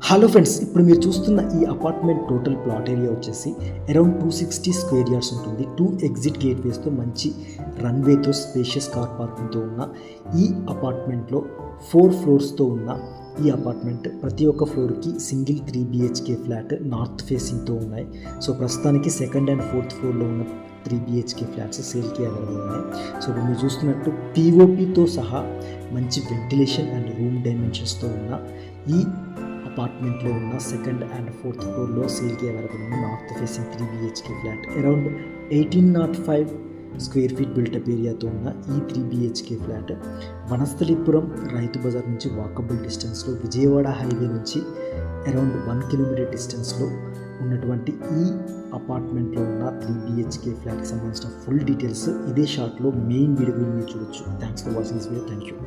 Hello friends, ఇప్పుడు మీరు చూస్తున్న ఈ అపార్ట్మెంట్ టోటల్ ప్లాట్ ఏరియా వచ్చేసి అరౌండ్ 260 స్క్వేర్ యార్డ్స్ ఉంటుంది. 2 ఎగ్జిట్ గేట్వేస్తో మంచి రన్వేతో స్పేషియస్ కార్ పార్కింగ్తో ఉన్న ఈ అపార్ట్మెంట్లో 4 ఫ్లోర్స్తో ఉన్న ఈ అపార్ట్మెంట్ ప్రతి ఒక్క ఫ్లోర్కి సింగిల్ 3 BHK ఫ్లాట్ నార్త్ ఫేసింగ్తో ఉన్నాయి. సో ప్రస్తుతానికి సెకండ్ అండ్ ఫోర్త్ ఫ్లోర్లో ఉన్న 3 BHK ఫ్లాట్స్ సేల్కి అవైలబుల్ ఉన్నాయి. సో ఇప్పుడు మీరు చూస్తున్నట్టు POPతో సహా మంచి వెంటిలేషన్ అండ్ రూమ్ డైమెన్షన్స్తో ఉన్న ఈ అపార్ట్మెంట్లో ఉన్న సెకండ్ అండ్ ఫోర్త్ ఫ్లోర్లో సేల్కి అవైలబుల్ ఉన్న north facing 3 BHK flat around 1805 square feet built up ఏరియాతో ఉన్న ఈ 3 BHK ఫ్లాట్ వనస్థలిపురం రైతు బజార్ నుంచి వాకబుల్ డిస్టెన్స్లో, విజయవాడ హైవే నుంచి అరౌండ్ 1 కిలోమీటర్ డిస్టెన్స్లో ఉన్నటువంటి ఈ అపార్ట్మెంట్లో ఉన్న 3 BHK ఫ్లాట్కి సంబంధించిన ఫుల్ డీటెయిల్స్ ఇదే షార్ట్లో మెయిన్ వీడియో మీరు చూడొచ్చు. Thanks for watching this video. Thank you.